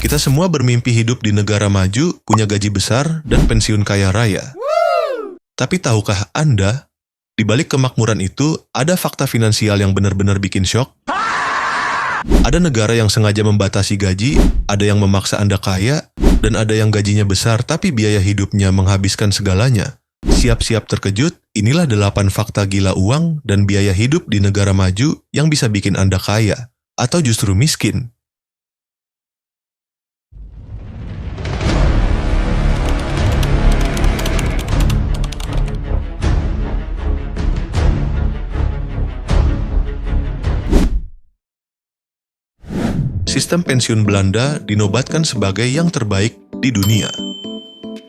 Kita semua bermimpi hidup di negara maju, punya gaji besar, dan pensiun kaya raya. Tapi tahukah Anda, di balik kemakmuran itu, ada fakta finansial yang benar-benar bikin syok? Ada negara yang sengaja membatasi gaji, ada yang memaksa Anda kaya, dan ada yang gajinya besar tapi biaya hidupnya menghabiskan segalanya. Siap-siap terkejut, inilah 8 fakta gila uang dan biaya hidup di negara maju yang bisa bikin Anda kaya, atau justru miskin. Sistem pensiun Belanda dinobatkan sebagai yang terbaik di dunia.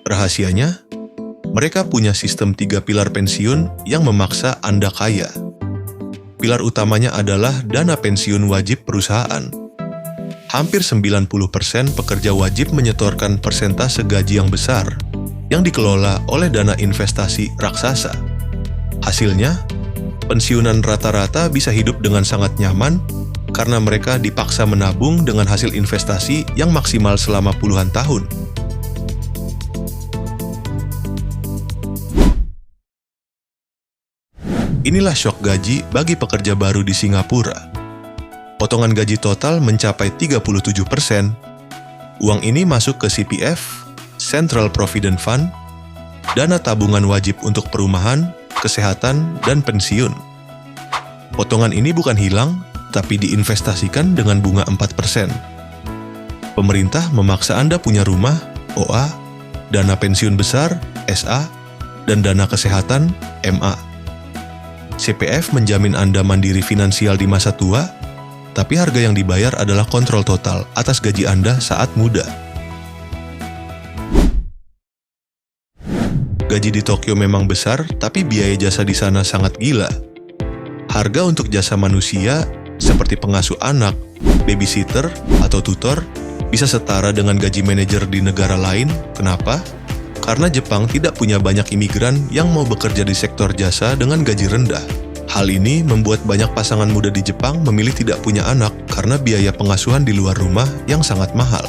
Rahasianya, mereka punya sistem 3 pilar pensiun yang memaksa Anda kaya. Pilar utamanya adalah dana pensiun wajib perusahaan. Hampir 90% pekerja wajib menyetorkan persentase gaji yang besar, yang dikelola oleh dana investasi raksasa. Hasilnya, pensiunan rata-rata bisa hidup dengan sangat nyaman karena mereka dipaksa menabung dengan hasil investasi yang maksimal selama puluhan tahun. Inilah syok gaji bagi pekerja baru di Singapura. Potongan gaji total mencapai 37%. Uang ini masuk ke CPF, Central Provident Fund, dana tabungan wajib untuk perumahan, kesehatan, dan pensiun. Potongan ini bukan hilang, tapi diinvestasikan dengan bunga 4%. Pemerintah memaksa Anda punya rumah, OA, dana pensiun besar, SA, dan dana kesehatan, MA. CPF menjamin Anda mandiri finansial di masa tua, tapi harga yang dibayar adalah kontrol total atas gaji Anda saat muda. Gaji di Tokyo memang besar, tapi biaya jasa di sana sangat gila. Harga untuk jasa manusia seperti pengasuh anak, babysitter, atau tutor, bisa setara dengan gaji manajer di negara lain. Kenapa? Karena Jepang tidak punya banyak imigran yang mau bekerja di sektor jasa dengan gaji rendah. Hal ini membuat banyak pasangan muda di Jepang memilih tidak punya anak karena biaya pengasuhan di luar rumah yang sangat mahal.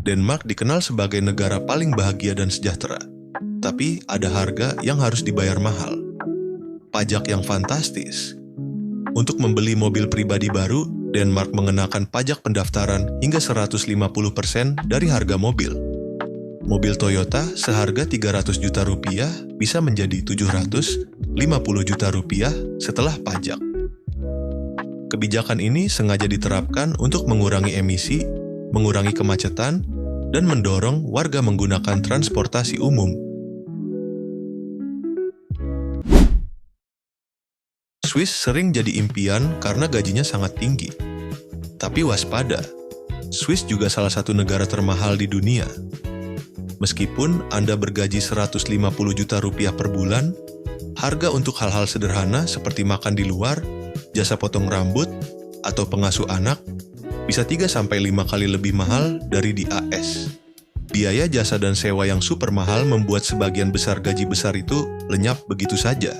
Denmark dikenal sebagai negara paling bahagia dan sejahtera, tapi ada harga yang harus dibayar mahal. Pajak yang fantastis. Untuk membeli mobil pribadi baru, Denmark mengenakan pajak pendaftaran hingga 150% dari harga mobil. Mobil Toyota seharga 300 juta rupiah bisa menjadi 750 juta rupiah setelah pajak. Kebijakan ini sengaja diterapkan untuk mengurangi emisi, mengurangi kemacetan, dan mendorong warga menggunakan transportasi umum. Swiss sering jadi impian karena gajinya sangat tinggi. Tapi waspada, Swiss juga salah satu negara termahal di dunia. Meskipun Anda bergaji 150 juta rupiah per bulan, harga untuk hal-hal sederhana seperti makan di luar, jasa potong rambut, atau pengasuh anak bisa 3-5 kali lebih mahal dari di AS. Biaya jasa dan sewa yang super mahal membuat sebagian besar gaji besar itu lenyap begitu saja.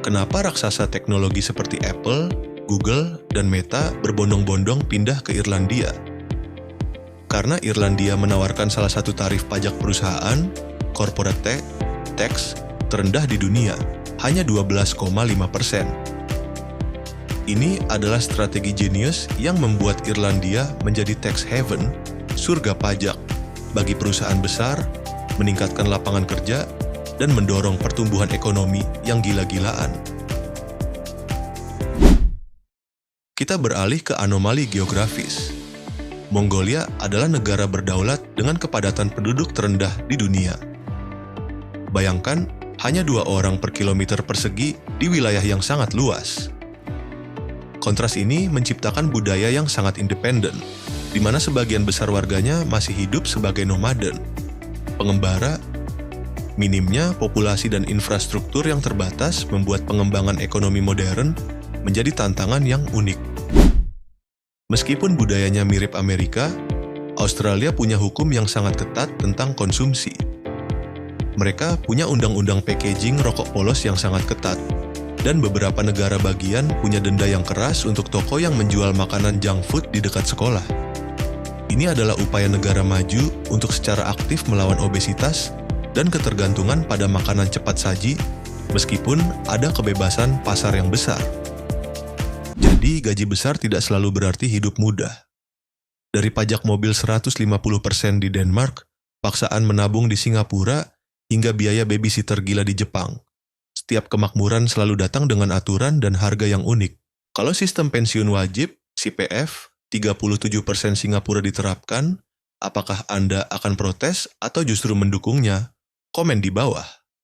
Kenapa raksasa teknologi seperti Apple, Google, dan Meta berbondong-bondong pindah ke Irlandia? Karena Irlandia menawarkan salah satu tarif pajak perusahaan, corporate tax, terendah di dunia, hanya 12,5%. Ini adalah strategi jenius yang membuat Irlandia menjadi tax haven, surga pajak, bagi perusahaan besar, meningkatkan lapangan kerja, dan mendorong pertumbuhan ekonomi yang gila-gilaan. Kita beralih ke anomali geografis. Mongolia adalah negara berdaulat dengan kepadatan penduduk terendah di dunia. Bayangkan, hanya 2 orang per kilometer persegi di wilayah yang sangat luas. Kontras ini menciptakan budaya yang sangat independen, di mana sebagian besar warganya masih hidup sebagai nomaden, pengembara. Minimnya populasi dan infrastruktur yang terbatas membuat pengembangan ekonomi modern menjadi tantangan yang unik. Meskipun budayanya mirip Amerika, Australia punya hukum yang sangat ketat tentang konsumsi. Mereka punya undang-undang packaging rokok polos yang sangat ketat, dan beberapa negara bagian punya denda yang keras untuk toko yang menjual makanan junk food di dekat sekolah. Ini adalah upaya negara maju untuk secara aktif melawan obesitas dan ketergantungan pada makanan cepat saji, meskipun ada kebebasan pasar yang besar. Jadi, gaji besar tidak selalu berarti hidup mudah. Dari pajak mobil 150% di Denmark, paksaan menabung di Singapura, hingga biaya babysitter gila di Jepang. Setiap kemakmuran selalu datang dengan aturan dan harga yang unik. Kalau sistem pensiun wajib, CPF, 37% Singapura diterapkan, apakah Anda akan protes atau justru mendukungnya? Komen di bawah.